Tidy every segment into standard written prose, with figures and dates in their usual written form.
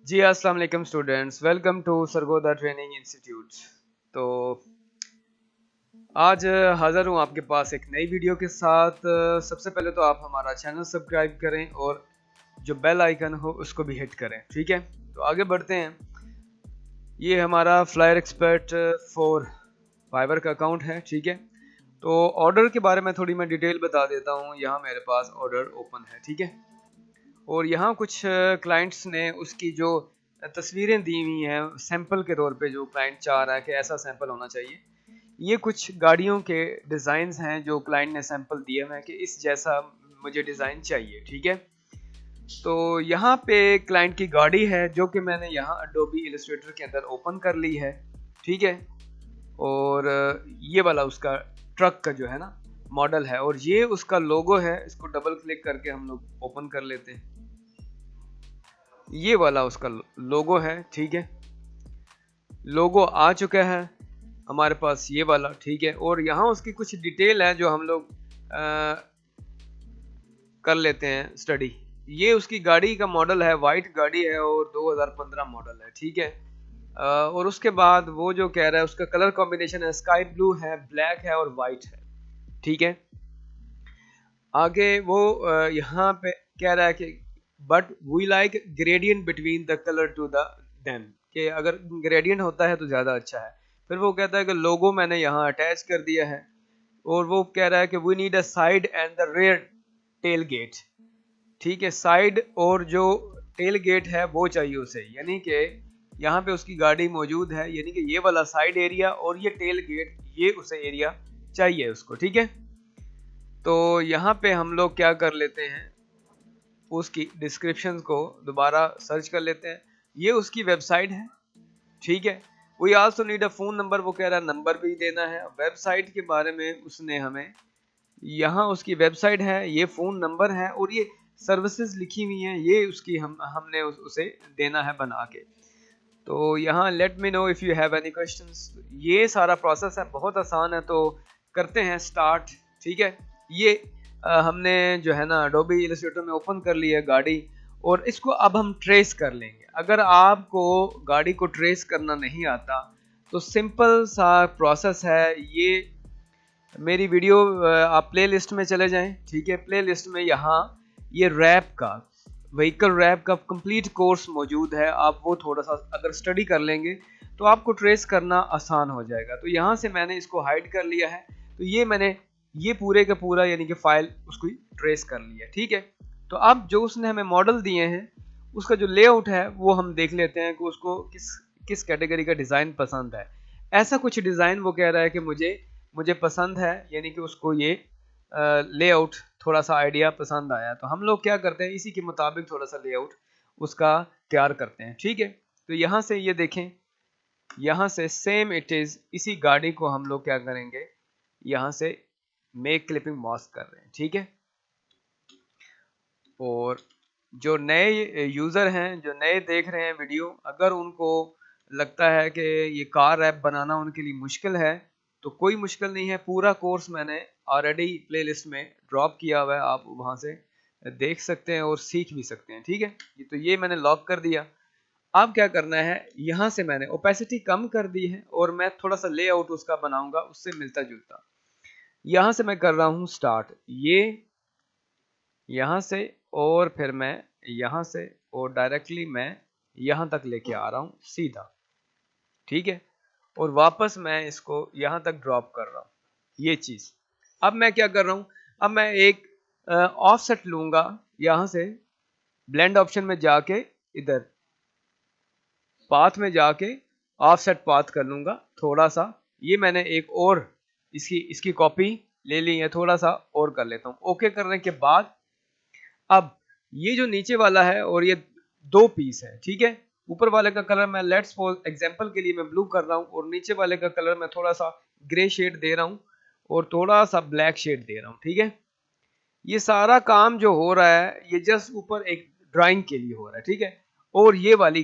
जी अस्सलाम वालेकुम students, welcome to Sargodha training institute. तो आज हाज़िर हूँ आपके पास एक नई वीडियो के साथ। सबसे पहले तो आप हमारा चैनल सब्सक्राइब करें और जो बेल आइकन हो उसको भी हिट करें, ठीक है। तो आगे बढ़ते हैं। ये हमारा फ्लायर एक्सपर्ट 4 फाइवर का अकाउंट है, ठीक है। तो ऑर्डर के बारे में थोड़ी मैं डिटेल बता देता हूँ। यहाँ मेरे पास ऑर्डर ओपन है, ठीक है। और यहाँ कुछ क्लाइंट्स ने उसकी जो तस्वीरें दी हुई हैं सैंपल के तौर पे, जो क्लाइंट चाह रहा है कि ऐसा सैंपल होना चाहिए। ये कुछ गाड़ियों के डिज़ाइंस हैं जो क्लाइंट ने सैंपल दिए हुए हैं कि इस जैसा मुझे डिज़ाइन चाहिए, ठीक है। तो यहाँ पे क्लाइंट की गाड़ी है जो कि मैंने यहाँ अडोबी इलस्ट्रेटर के अंदर ओपन कर ली है, ठीक है। और ये वाला उसका ट्रक का जो है ना मॉडल है, और ये उसका लोगो है। इसको डबल क्लिक करके हम लोग ओपन कर लेते हैं। ये वाला उसका लोगो है, ठीक है। लोगो आ चुका है हमारे पास, ये वाला, ठीक है। और यहाँ उसकी कुछ डिटेल है जो हम लोग कर लेते हैं स्टडी। ये उसकी गाड़ी का मॉडल है, वाइट गाड़ी है और 2015 मॉडल है, ठीक है। और उसके बाद वो जो कह रहा है उसका कलर कॉम्बिनेशन है, स्काई ब्लू है, ब्लैक है और वाइट है, ठीक है। आगे वो यहाँ पे कह रहा है कि but we like gradient between the colour to the them, कि अगर ग्रेडियंट होता है तो ज़्यादा अच्छा है। फिर वो कहता है कि लोगो मैंने यहाँ अटैच कर दिया है। और वो कह रहा है कि we need a side and the rear tailgate, ठीक है। साइड और जो टेल गेट है वो चाहिए उसे, यानी कि यहाँ पे उसकी गाड़ी मौजूद है, यानी कि ये वाला साइड एरिया और ये टेल गेट, ये उसे एरिया चाहिए उसको, ठीक है। तो यहाँ पे हम लोग क्या कर लेते हैं, उसकी डिस्क्रिप्शन को दोबारा सर्च कर लेते हैं। ये उसकी वेबसाइट है, ठीक है। We also need a phone number, वो कह रहा है नंबर भी देना है। वेबसाइट के बारे में उसने हमें, यहाँ उसकी वेबसाइट है, ये फ़ोन नंबर है और ये सर्विसेज लिखी हुई हैं, ये उसकी हमने उसे देना है बना के। तो यहाँ let me know if you have any questions. ये सारा प्रोसेस है, बहुत आसान है। तो करते हैं स्टार्ट, ठीक है। ये हमने जो है ना अडोबी इलस्ट्रेटर में ओपन कर ली है गाड़ी, और इसको अब हम ट्रेस कर लेंगे। अगर आपको गाड़ी को ट्रेस करना नहीं आता तो सिंपल सा प्रोसेस है। ये मेरी वीडियो आप प्ले लिस्ट में चले जाएं, ठीक है। प्ले लिस्ट में यहाँ ये रैप का, व्हीकल रैप का कंप्लीट कोर्स मौजूद है। आप वो थोड़ा सा अगर स्टडी कर लेंगे तो आपको ट्रेस करना आसान हो जाएगा। तो यहाँ से मैंने इसको हाइड कर लिया है। तो ये मैंने ये पूरे का पूरा यानी कि फाइल उसको ट्रेस कर लिया, ठीक है। तो अब जो उसने हमें मॉडल दिए हैं उसका जो लेआउट है वो हम देख लेते हैं कि उसको किस किस कैटेगरी का डिज़ाइन पसंद है। ऐसा कुछ डिज़ाइन वो कह रहा है कि मुझे मुझे पसंद है, यानी कि उसको ये लेआउट थोड़ा सा आइडिया पसंद आया। तो हम लोग क्या करते हैं, इसी के मुताबिक थोड़ा सा लेआउट उसका तैयार करते हैं, ठीक है। तो यहाँ से ये देखें, यहाँ से सेम इट इज़, इसी गाड़ी को हम लोग क्या करेंगे, यहाँ से मेक क्लिपिंग मास्क कर रहे हैं, ठीक है। और जो नए यूज़र हैं, जो नए देख रहे हैं वीडियो, अगर उनको लगता है कि ये कार ऐप बनाना उनके लिए मुश्किल है तो कोई मुश्किल नहीं है। पूरा कोर्स मैंने ऑलरेडी प्लेलिस्ट में ड्रॉप किया हुआ है, आप वहाँ से देख सकते हैं और सीख भी सकते हैं, ठीक है। तो ये मैंने लॉक कर दिया। अब क्या करना है, यहाँ से मैंने ओपेसिटी कम कर दी है और मैं थोड़ा सा लेआउट उसका बनाऊंगा उससे मिलता जुलता। यहाँ से मैं कर रहा हूँ स्टार्ट, ये यहाँ से, और फिर मैं यहाँ से, और डायरेक्टली मैं यहाँ तक लेके आ रहा हूँ सीधा, ठीक है। और वापस मैं इसको यहाँ तक ड्रॉप कर रहा हूँ, ये चीज़। अब मैं क्या कर रहा हूँ, अब मैं एक ऑफसेट लूँगा, यहाँ से ब्लेंड ऑप्शन में जाके इधर पाथ में जाके ऑफसेट पाथ कर लूँगा थोड़ा सा। ये मैंने एक और इसकी कॉपी ले ली है, थोड़ा सा और कर लेता हूँ। ओके करने के बाद अब ये जो नीचे वाला है और ये दो पीस है, ठीक है। ऊपर वाले का कलर मैं लेट्स सपोज एग्जांपल के लिए मैं ब्लू कर रहा हूँ, और नीचे वाले का कलर मैं थोड़ा सा ग्रे शेड दे रहा हूँ और थोड़ा सा ब्लैक शेड दे रहा हूँ, ठीक है। ये सारा काम जो हो रहा है ये जस्ट ऊपर एक ड्राइंग के लिए हो रहा है, ठीक है। और ये वाली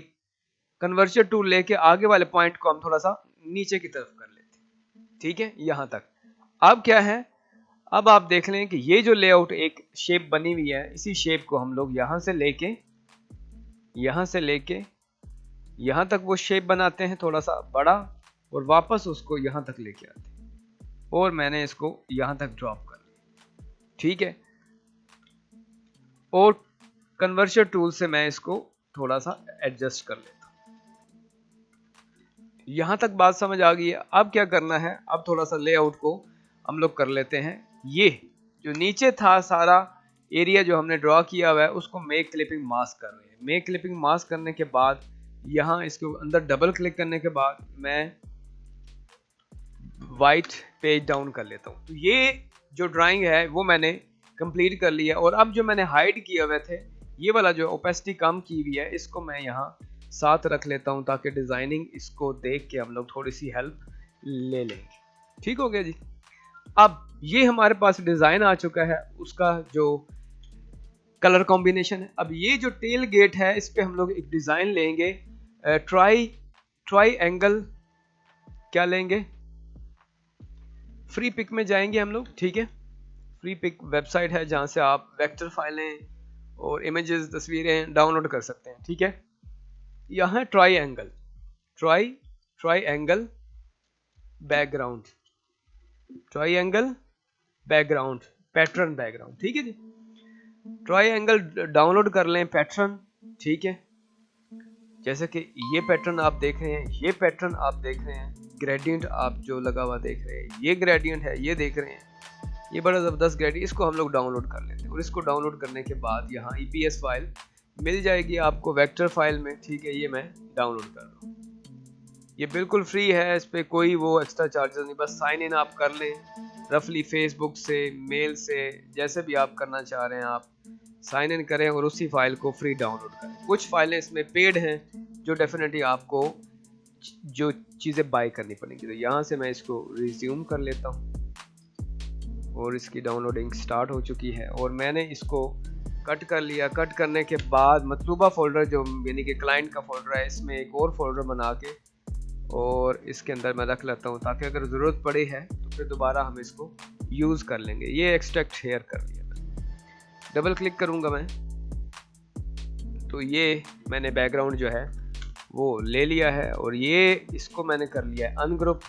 कन्वर्जन टूल लेके आगे वाले पॉइंट को हम थोड़ा सा नीचे की तरफ कर लेते हैं, ठीक है, यहाँ तक। अब क्या है, अब आप देख लें कि ये जो लेआउट एक शेप बनी हुई है, इसी शेप को हम लोग यहाँ से लेके यहाँ तक वो शेप बनाते हैं थोड़ा सा बड़ा और वापस उसको यहाँ तक लेके आते हैं और मैंने इसको यहाँ तक ड्रॉप कर लिया, ठीक है। और कन्वर्जन टूल से मैं इसको थोड़ा सा एडजस्ट कर लेता हूँ। यहाँ तक बात समझ आ गई है। अब क्या करना है, अब थोड़ा सा लेआउट को हम लोग कर लेते हैं। ये जो नीचे था सारा एरिया जो हमने ड्रॉ किया हुआ है उसको मेक क्लिपिंग मास्क कर रहे हैं। मेक क्लिपिंग मास्क करने के बाद यहाँ इसके अंदर डबल क्लिक करने के बाद मैं वाइट पेज डाउन कर लेता हूँ। तो ये जो ड्राइंग है वो मैंने कंप्लीट कर लिया। और अब जो मैंने हाइड किए हुए थे, ये वाला जो ओपेसिटी कम की हुई है, इसको मैं यहाँ साथ रख लेता हूँ ताकि डिजाइनिंग इसको देख के हम लोग थोड़ी सी हेल्प ले लेंगे। ठीक हो गया जी। अब ये हमारे पास डिजाइन आ चुका है, उसका जो कलर कॉम्बिनेशन है। अब ये जो टेल गेट है इस पे हम लोग एक डिजाइन लेंगे, ट्राई एंगल क्या लेंगे, फ्री पिक में जाएंगे हम लोग, ठीक है। फ्री पिक वेबसाइट है जहां से आप वेक्टर फाइलें और इमेजेस तस्वीरें डाउनलोड कर सकते हैं, ठीक है। यहाँ try angle background, try angle background, pattern background, ठीक है जी। ट्राई एंगल डाउनलोड कर लें पैटर्न, ठीक है। जैसे कि ये पैटर्न आप देख रहे हैं, ये पैटर्न आप देख रहे हैं, ग्रेडियंट आप जो लगा हुआ देख रहे हैं, ये ग्रेडियंट है, ये देख रहे हैं, ये बड़ा ज़बरदस्त ग्रेडियंट। इसको हम लोग डाउनलोड कर लेते हैं और इसको डाउनलोड करने के बाद यहाँ EPS फाइल मिल जाएगी आपको वेक्टर फाइल में, ठीक है। ये मैं डाउनलोड कर रहा हूँ, ये बिल्कुल फ्री है, इस पर कोई वो एक्स्ट्रा चार्जेस नहीं। बस साइन इन आप कर लें रफली फेसबुक से, मेल से, जैसे भी आप करना चाह रहे हैं आप साइन इन करें और उसी फाइल को फ्री डाउनलोड करें। कुछ फाइलें इसमें पेड हैं जो डेफिनेटली आपको जो चीज़ें बाय करनी पड़ेंगी। तो यहाँ से मैं इसको रिज्यूम कर लेता हूँ और इसकी डाउनलोडिंग स्टार्ट हो चुकी है और मैंने इसको कट कर लिया। कट करने के बाद मतलूबा फोल्डर जो यानी कि क्लाइंट का फोल्डर है, इसमें एक और फोल्डर बना के और इसके अंदर मैं रख लेता हूँ ताकि अगर ज़रूरत पड़े है तो फिर दोबारा हम इसको यूज़ कर लेंगे। ये एक्सट्रैक्ट हेयर कर लिया, डबल क्लिक करूँगा मैं तो ये मैंने बैकग्राउंड जो है वो ले लिया है और ये इसको मैंने कर लिया है अनग्रुप।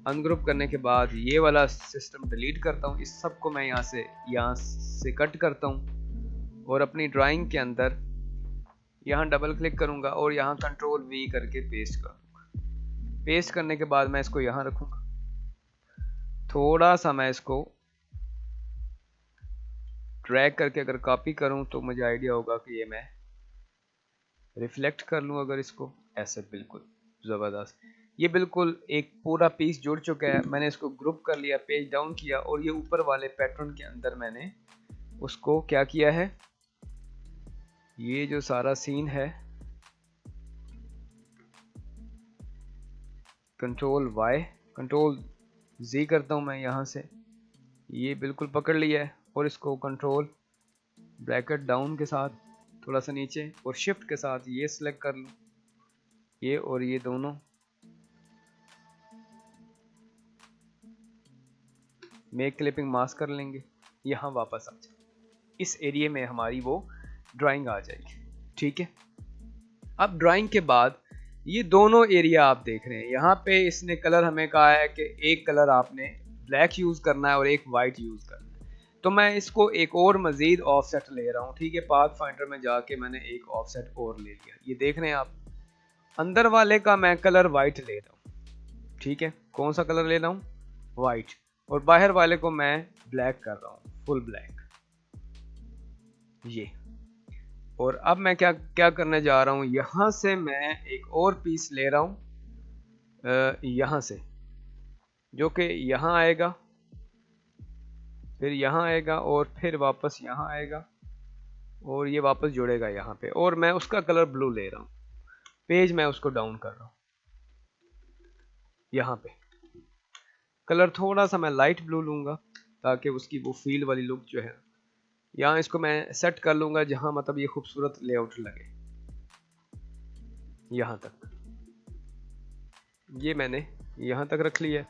अनग्रुप करने के बाद ये वाला सिस्टम डिलीट करता हूँ, इस सब को मैं यहाँ से कट करता हूँ और अपनी ड्राइंग के अंदर यहाँ डबल क्लिक करूँगा और यहाँ कंट्रोल V करके पेस्ट कर दूँगा। पेस्ट करने के बाद मैं इसको यहाँ रखूँगा, थोड़ा सा मैं इसको ड्रैग करके अगर कॉपी करूँ तो मुझे आइडिया होगा कि ये मैं रिफ्लेक्ट कर लूँ अगर इसको ऐसे, बिल्कुल ज़बरदस्त। ये बिल्कुल एक पूरा पीस जुड़ चुका है। मैंने इसको ग्रुप कर लिया, पेज डाउन किया और ये ऊपर वाले पैटर्न के अंदर मैंने उसको क्या किया है, ये जो सारा सीन है कंट्रोल Z करता हूँ मैं यहाँ से, ये बिल्कुल पकड़ लिया है और इसको कंट्रोल ब्रैकेट डाउन के साथ थोड़ा सा नीचे और शिफ्ट के साथ ये सिलेक्ट कर लूँ, ये और ये दोनों। मेक क्लिपिंग मास्क कर लेंगे, यहाँ वापस आ जाए, इस एरिया में हमारी वो ड्राइंग आ जाएगी, ठीक है। अब ड्राइंग के बाद ये दोनों एरिया आप देख रहे हैं, यहाँ पे इसने कलर हमें कहा है कि एक कलर आपने ब्लैक यूज़ करना है और एक वाइट यूज़ करना है। तो मैं इसको एक और मज़ीद ऑफसेट ले रहा हूँ, ठीक है। पाथ फाइंडर में जाके मैंने एक ऑफसेट और ले लिया। ये देख रहे हैं आप, अंदर वाले का मैं कलर वाइट ले रहा हूँ, ठीक है। कौन सा कलर ले रहा हूँ, वाइट, और बाहर वाले को मैं ब्लैक कर रहा हूँ, फुल ब्लैक, ये। और अब मैं क्या करने जा रहा हूँ, यहाँ से मैं एक और पीस ले रहा हूँ यहाँ से, जो कि यहाँ आएगा, फिर यहाँ आएगा और फिर वापस यहाँ आएगा और ये वापस जुड़ेगा यहाँ पे, और मैं उसका कलर ब्लू ले रहा हूँ। पेज मैं उसको डाउन कर रहा हूँ, यहाँ पे कलर थोड़ा सा मैं लाइट ब्लू लूँगा ताकि उसकी वो फील वाली लुक जो है, यहाँ इसको मैं सेट कर लूँगा जहाँ मतलब ये खूबसूरत लेआउट लगे। यहाँ तक ये मैंने यहाँ तक रख लिया।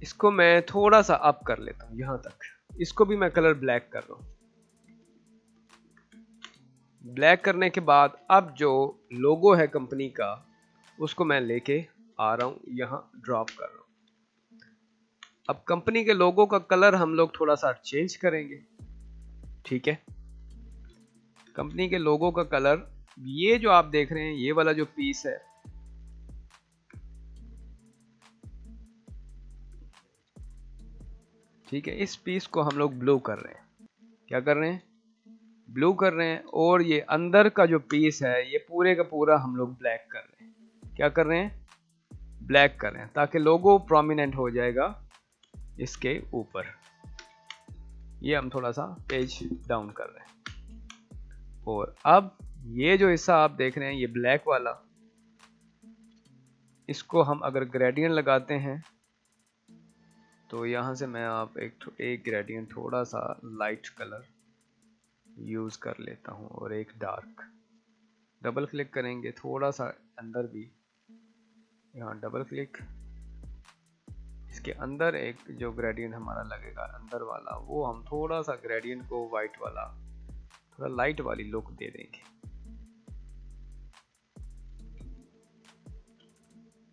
इसको मैं थोड़ा सा अप कर लेता हूँ यहाँ तक, इसको भी मैं कलर ब्लैक कर रहा हूँ, ब्लैक करने के बाद अब जो लोगो है कंपनी का उसको मैं लेके आ रहा हूँ, यहाँ ड्रॉप कर रहा हूँ। अब कंपनी के लोगो का कलर हम लोग थोड़ा सा चेंज करेंगे, ठीक है। कंपनी के लोगो का कलर, ये जो आप देख रहे हैं ये वाला जो पीस है, ठीक है, इस पीस को हम लोग ब्लू कर रहे हैं। क्या कर रहे हैं? ब्लू कर रहे हैं। और ये अंदर का जो पीस है ये पूरे का पूरा हम लोग ब्लैक कर रहे हैं। क्या कर रहे हैं? ब्लैक कर रहे हैं, ताकि लोगो प्रोमिनेंट हो जाएगा इसके ऊपर। ये हम थोड़ा सा पेज डाउन कर रहे हैं। और अब ये जो हिस्सा आप देख रहे हैं ये ब्लैक वाला, इसको हम अगर ग्रेडियंट लगाते हैं तो यहाँ से मैं आप एक ग्रेडियंट थोड़ा सा लाइट कलर यूज़ कर लेता हूँ और एक डार्क। डबल क्लिक करेंगे थोड़ा सा अंदर भी, यहाँ डबल क्लिक, इसके अंदर एक जो ग्रेडियंट हमारा लगेगा अंदर वाला, वो हम थोड़ा सा ग्रेडियंट को वाइट वाला, थोड़ा लाइट वाली लुक दे देंगे।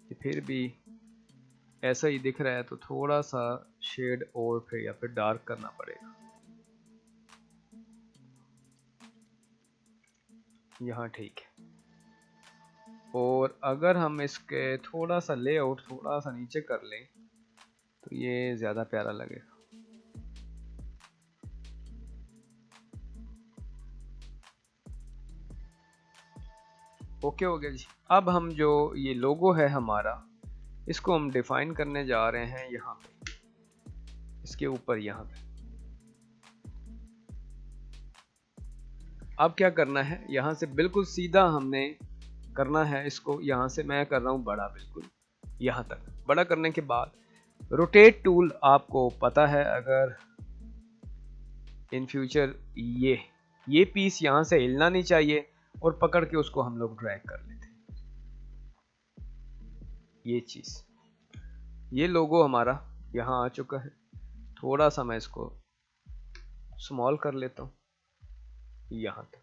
ये फिर भी ऐसा ही दिख रहा है तो थोड़ा सा शेड और फिर या फिर डार्क करना पड़ेगा। यहाँ ठीक है। और अगर हम इसके थोड़ा सा लेआउट थोड़ा सा नीचे कर लें तो ये ज़्यादा प्यारा लगेगा। ओके हो गया जी। अब हम जो ये लोगो है हमारा, इसको हम डिफाइन करने जा रहे हैं यहाँ पे, इसके ऊपर यहाँ पे। अब क्या करना है, यहाँ से बिल्कुल सीधा हमने करना है इसको। यहाँ से मैं कर रहा हूँ बड़ा, बिल्कुल यहाँ तक बड़ा करने के बाद रोटेट टूल आपको पता है, अगर इन फ्यूचर ये पीस यहाँ से हिलना नहीं चाहिए और पकड़ के उसको हम लोग ड्रैग कर लेते हैं। ये चीज़, ये लोगो हमारा यहाँ आ चुका है। थोड़ा सा मैं इसको स्मॉल कर लेता हूँ यहाँ तक।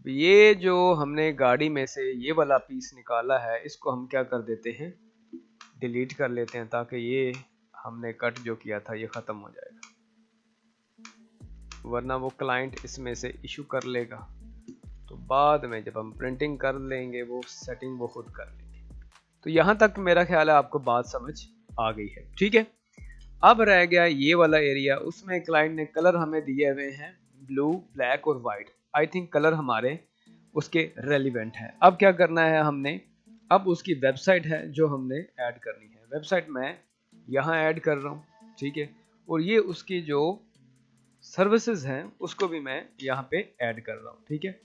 ये जो हमने गाड़ी में से ये वाला पीस निकाला है, इसको हम क्या कर देते हैं, डिलीट कर लेते हैं, ताकि ये हमने कट जो किया था ये ख़त्म हो जाएगा, वरना वो क्लाइंट इसमें से इशू कर लेगा। तो बाद में जब हम प्रिंटिंग कर लेंगे वो सेटिंग वो खुद कर लेंगे। तो यहाँ तक मेरा ख्याल है आपको बात समझ आ गई है, ठीक है। अब रह गया ये वाला एरिया, उसमें क्लाइंट ने कलर हमें दिए हुए हैं ब्लू, ब्लैक और वाइट। आई थिंक कलर हमारे उसके रेलिवेंट है। अब क्या करना है हमने, अब उसकी वेबसाइट है जो हमने ऐड करनी है। वेबसाइट मैं यहाँ ऐड कर रहा हूँ, ठीक है। और ये उसकी जो सर्विसेज हैं उसको भी मैं यहाँ पे ऐड कर रहा हूँ, ठीक है।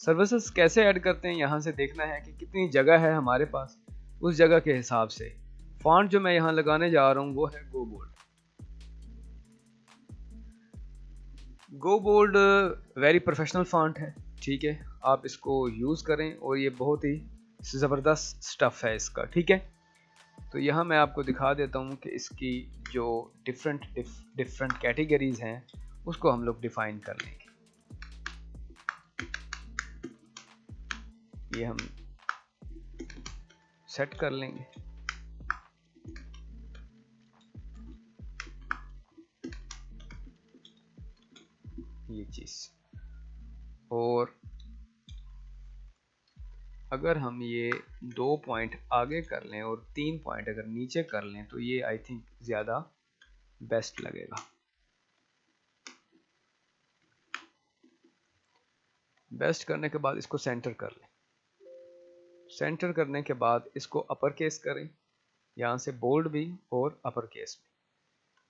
सर्विसेज कैसे ऐड करते हैं, यहाँ से देखना है कि कितनी जगह है हमारे पास, उस जगह के हिसाब से फॉन्ट जो मैं यहाँ लगाने जा रहा हूँ वो है गो बोल्ड। गो बोल्ड वेरी प्रोफेशनल फॉन्ट है, ठीक है। आप इसको यूज़ करें और ये बहुत ही ज़बरदस्त स्टफ़ है इसका, ठीक है। तो यहाँ मैं आपको दिखा देता हूँ कि इसकी जो डिफरेंट कैटेगरीज हैं उसको हम लोग डिफाइन कर लेंगे। ये हम सेट कर लेंगे। ये चीज़, और अगर हम ये 2 पॉइंट आगे कर लें और 3 पॉइंट अगर नीचे कर लें तो ये आई थिंक ज़्यादा बेस्ट लगेगा। बेस्ट करने के बाद इसको सेंटर कर लें। सेंटर करने के बाद इसको अपर केस करें, यहाँ से बोल्ड भी और अपर केस भी।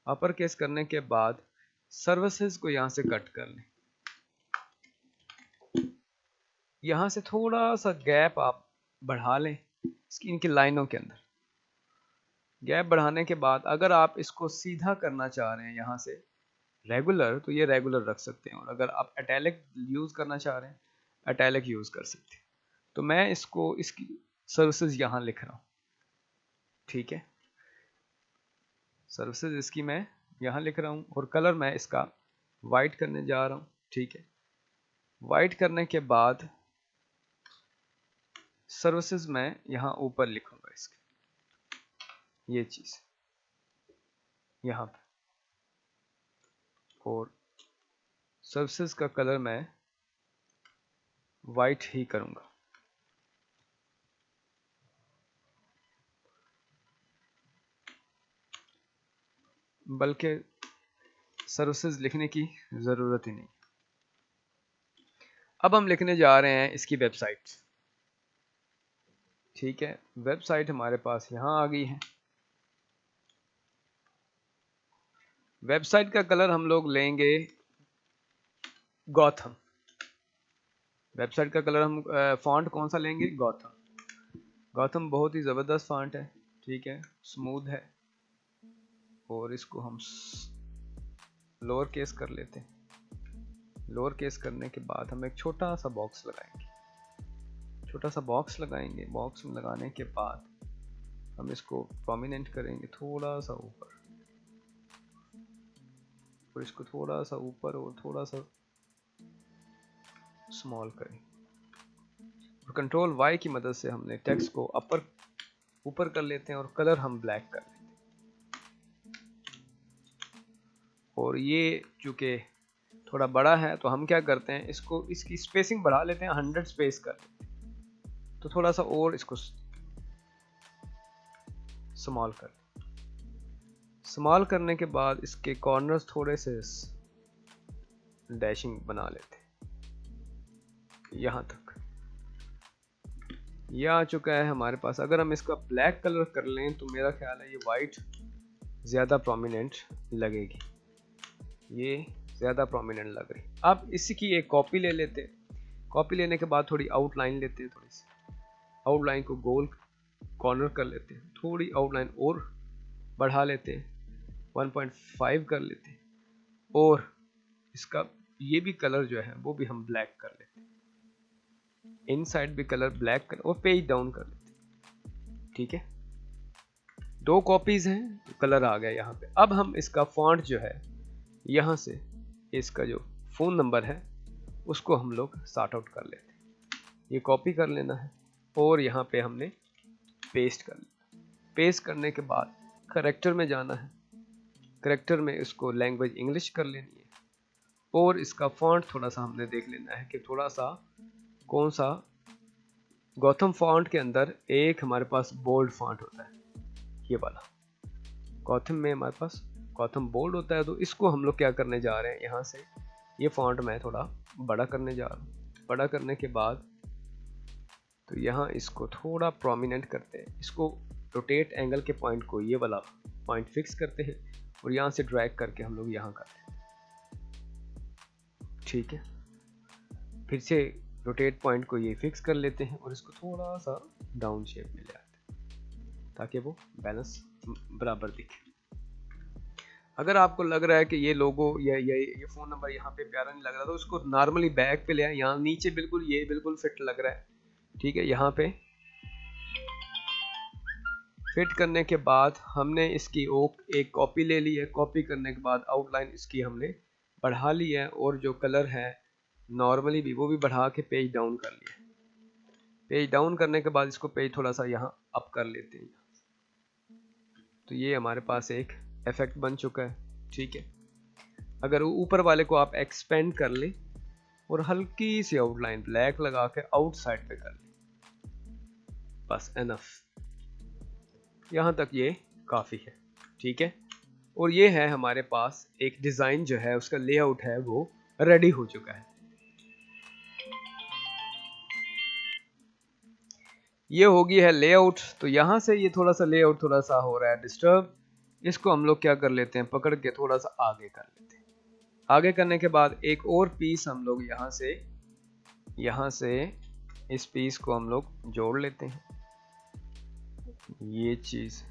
अपर केस करने के बाद सर्विसेज को यहाँ से कट कर लें। यहाँ से थोड़ा सा गैप आप बढ़ा लें इनकी लाइनों के अंदर। गैप बढ़ाने के बाद अगर आप इसको सीधा करना चाह रहे हैं यहाँ से रेगुलर, तो ये रेगुलर रख सकते हैं। और अगर आप इटैलिक यूज़ करना चाह रहे हैं, इटैलिक यूज़ कर सकते हैं। तो मैं इसको इसकी सर्विसेज यहाँ लिख रहा हूँ, ठीक है। सर्विसेज इसकी मैं यहाँ लिख रहा हूँ और कलर मैं इसका वाइट करने जा रहा हूँ, ठीक है। वाइट करने के बाद सर्विसेज में यहाँ ऊपर लिखूंगा इसके, ये चीज यहाँ पे, और सर्विसेज का कलर मैं वाइट ही करूंगा। बल्कि सर्विसेज लिखने की जरूरत ही नहीं। अब हम लिखने जा रहे हैं इसकी वेबसाइट। ठीक है, वेबसाइट हमारे पास यहां आ गई है। वेबसाइट का कलर हम लोग लेंगे गॉथम। वेबसाइट का कलर हम फॉन्ट कौन सा लेंगे? गॉथम। गॉथम बहुत ही जबरदस्त फॉन्ट है, ठीक है, स्मूथ है, और इसको हम लोअर केस कर लेते हैं। लोअर केस करने के बाद हम एक छोटा सा बॉक्स लगाएंगे। छोटा सा बॉक्स लगाएंगे। बॉक्स में लगाने के बाद हम इसको प्रोमिनेंट करेंगे थोड़ा सा ऊपर, और इसको थोड़ा सा ऊपर और थोड़ा सा स्मॉल करें, और कंट्रोल वाई की मदद से हमने टेक्स्ट को ऊपर कर लेते हैं और कलर हम ब्लैक कर लेते हैं। और ये चूंकि थोड़ा बड़ा है तो हम क्या करते हैं, इसकी स्पेसिंग बढ़ा लेते हैं, 100 स्पेस कर लेते हैं, तो थोड़ा सा और इसको स्मॉल कर। स्मॉल करने के बाद इसके कॉर्नर्स थोड़े से डैशिंग बना लेते हैं। यहां तक यह आ चुका है हमारे पास। अगर हम इसका ब्लैक कलर कर लें तो मेरा ख्याल है ये वाइट ज्यादा प्रोमिनेंट लगेगी, ये ज्यादा प्रोमिनेंट लग रही। अब इसकी एक कॉपी ले लेते हैं। कॉपी लेने के बाद थोड़ी आउटलाइन लेते हैं, थोड़ी सी आउटलाइन को गोल कॉर्नर कर लेते हैं, थोड़ी आउटलाइन और बढ़ा लेते हैं, 1.5 कर लेते हैं, और इसका ये भी कलर जो है वो भी हम ब्लैक कर लेते हैं। इनसाइड भी कलर ब्लैक कर और पेज डाउन कर लेते हैं। ठीक है, 2 कॉपीज हैं तो कलर आ गया यहाँ पे। अब हम इसका फॉन्ट जो है यहाँ से इसका जो फोन नंबर है उसको हम लोग सॉर्ट आउट कर लेते हैं। ये कॉपी कर लेना है और यहाँ पे हमने पेस्ट कर लेना। पेस्ट करने के बाद करेक्टर में जाना है। करेक्टर में इसको लैंग्वेज इंग्लिश कर लेनी है, और इसका फॉन्ट थोड़ा सा हमने देख लेना है कि थोड़ा सा कौन सा। गौतम फॉन्ट के अंदर एक हमारे पास बोल्ड फॉन्ट होता है, ये वाला। गौतम में हमारे पास गौतम बोल्ड होता है, तो इसको हम लोग क्या करने जा रहे हैं, यहाँ से ये फॉन्ट मैं थोड़ा बड़ा करने जा रहा हूँ। बड़ा करने के बाद तो यहाँ इसको थोड़ा प्रोमिनेंट करते हैं। इसको रोटेट एंगल के पॉइंट को ये वाला पॉइंट फिक्स करते हैं, और यहाँ से ड्रैग करके हम लोग यहाँ करते हैं। ठीक है, फिर से रोटेट पॉइंट को ये फिक्स कर लेते हैं और इसको थोड़ा सा डाउन शेप में ले आते हैं ताकि वो बैलेंस बराबर दिखे। अगर आपको लग रहा है कि ये लोगो या ये फोन नंबर यहाँ पे प्यारा नहीं लग रहा, तो उसको नॉर्मली बैक पे ले आए। यहाँ नीचे बिल्कुल ये बिल्कुल फिट लग रहा है। ठीक है, यहाँ पे फिट करने के बाद हमने इसकी एक कॉपी ले ली है। कॉपी करने के बाद आउटलाइन इसकी हमने बढ़ा ली है, और जो कलर है नॉर्मली भी वो भी बढ़ा के पेज डाउन कर लिया। पेज डाउन करने के बाद इसको पेज थोड़ा सा यहाँ अप कर लेते हैं, तो ये हमारे पास एक इफेक्ट बन चुका है। ठीक है, अगर ऊपर वाले को आप एक्सपेंड कर ले और हल्की सी आउटलाइन ब्लैक लगा के आउटसाइड पे कर ले, बस एनफ, यहां तक ये काफी है। ठीक है, और ये है हमारे पास एक डिजाइन जो है उसका लेआउट है वो रेडी हो चुका है। ये होगी है लेआउट। तो यहां से ये थोड़ा सा लेआउट थोड़ा सा हो रहा है डिस्टर्ब, इसको हम लोग क्या कर लेते हैं, पकड़ के थोड़ा सा आगे कर लेते हैं। आगे करने के बाद एक और पीस हम लोग यहाँ से इस पीस को हम लोग जोड़ लेते हैं, ये चीज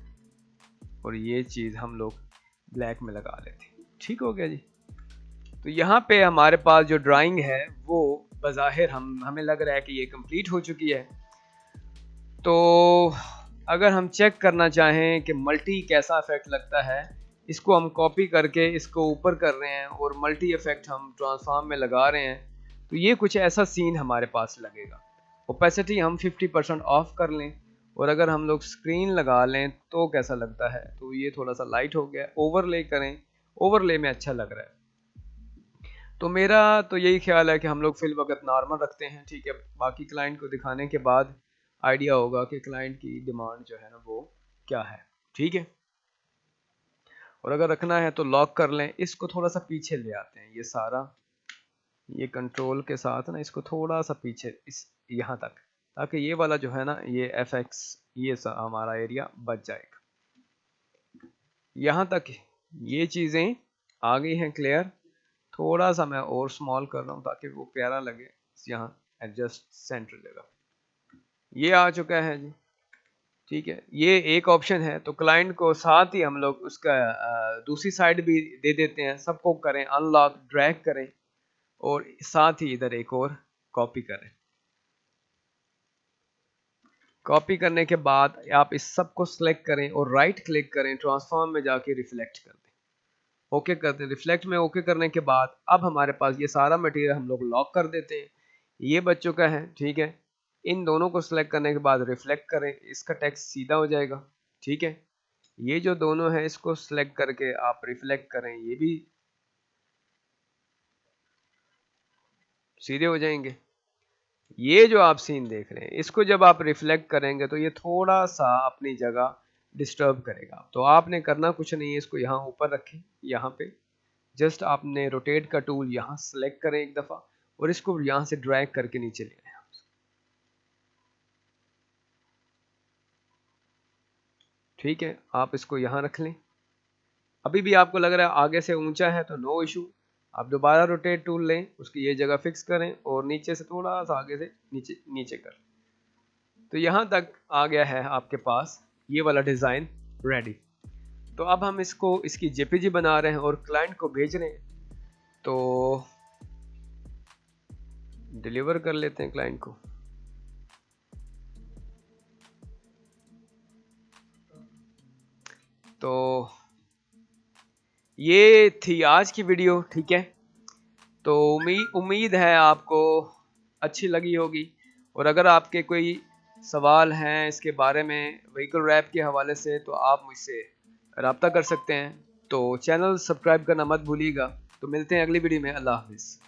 और ये चीज हम लोग ब्लैक में लगा लेते हैं। ठीक हो गया जी। तो यहाँ पे हमारे पास जो ड्राइंग है वो बज़ाहिर हमें लग रहा है कि ये कंप्लीट हो चुकी है। तो अगर हम चेक करना चाहें कि मल्टी कैसा इफेक्ट लगता है, इसको हम कॉपी करके इसको ऊपर कर रहे हैं और मल्टी इफेक्ट हम ट्रांसफॉर्म में लगा रहे हैं, तो ये कुछ ऐसा सीन हमारे पास लगेगा। ओपेसिटी हम 50% ऑफ कर लें और अगर हम लोग स्क्रीन लगा लें तो कैसा लगता है, तो ये थोड़ा सा लाइट हो गया। ओवरले करें, ओवरले में अच्छा लग रहा है। तो मेरा तो यही ख्याल है कि हम लोग फिल वक्त नॉर्मल रखते हैं, ठीक है। बाकी क्लाइंट को दिखाने के बाद आइडिया होगा कि क्लाइंट की डिमांड जो है ना वो क्या है, ठीक है। और अगर रखना है तो लॉक कर लें। इसको थोड़ा सा पीछे ले आते हैं, ये सारा ये कंट्रोल के साथ ना इसको थोड़ा सा पीछे इस यहाँ तक, ताकि ये वाला जो है ना ये FX ये हमारा एरिया बच जाएगा। यहाँ तक ये चीज़ें आ गई हैं क्लियर। थोड़ा सा मैं और स्मॉल कर रहा हूँ ताकि वो प्यारा लगे। यहाँ एडजस्ट सेंटर जगह ये आ चुका है जी, ठीक है। ये एक ऑप्शन है। तो क्लाइंट को साथ ही हम लोग उसका दूसरी साइड भी दे देते हैं। सबको करें अनलॉक, ड्रैग करें और साथ ही इधर एक और कॉपी करें। कॉपी करने के बाद आप इस सब को सिलेक्ट करें और राइट क्लिक करें, ट्रांसफॉर्म में जाके रिफ्लेक्ट कर दें। ओके कर दें। रिफ्लेक्ट में ओके करने के बाद अब हमारे पास ये सारा मटेरियल हम लोग लॉक कर देते हैं। ये बच चुका है, ठीक है। इन दोनों को सिलेक्ट करने के बाद रिफ्लेक्ट करें, इसका टेक्स्ट सीधा हो जाएगा, ठीक है। ये जो दोनों है इसको सिलेक्ट करके आप रिफ्लेक्ट करें, ये भी सीधे हो जाएंगे। ये जो आप सीन देख रहे हैं इसको जब आप रिफ्लेक्ट करेंगे तो ये थोड़ा सा अपनी जगह डिस्टर्ब करेगा। तो आपने करना कुछ नहीं है, इसको यहाँ ऊपर रखें, यहाँ पे जस्ट आपने रोटेट का टूल यहाँ सेलेक्ट करें एक दफ़ा और इसको यहाँ से ड्रैग करके नीचे ले आए। ठीक है, आप इसको यहाँ रख लें। अभी भी आपको लग रहा है आगे से ऊंचा है तो नो इशू, आप दोबारा रोटेट टूल लें, उसकी ये जगह फिक्स करें और नीचे से थोड़ा सा आगे से नीचे नीचे कर। तो यहाँ तक आ गया है आपके पास ये वाला डिज़ाइन रेडी। तो अब हम इसको इसकी जेपीजी बना रहे हैं और क्लाइंट को भेज रहे हैं। तो डिलीवर कर लेते हैं क्लाइंट को। तो ये थी आज की वीडियो, ठीक है। तो उम्मीद है आपको अच्छी लगी होगी। और अगर आपके कोई सवाल हैं इसके बारे में व्हीकल रैप के हवाले से तो आप मुझसे रब्ता कर सकते हैं। तो चैनल सब्सक्राइब करना मत भूलिएगा। तो मिलते हैं अगली वीडियो में। अल्लाह हाफिज़।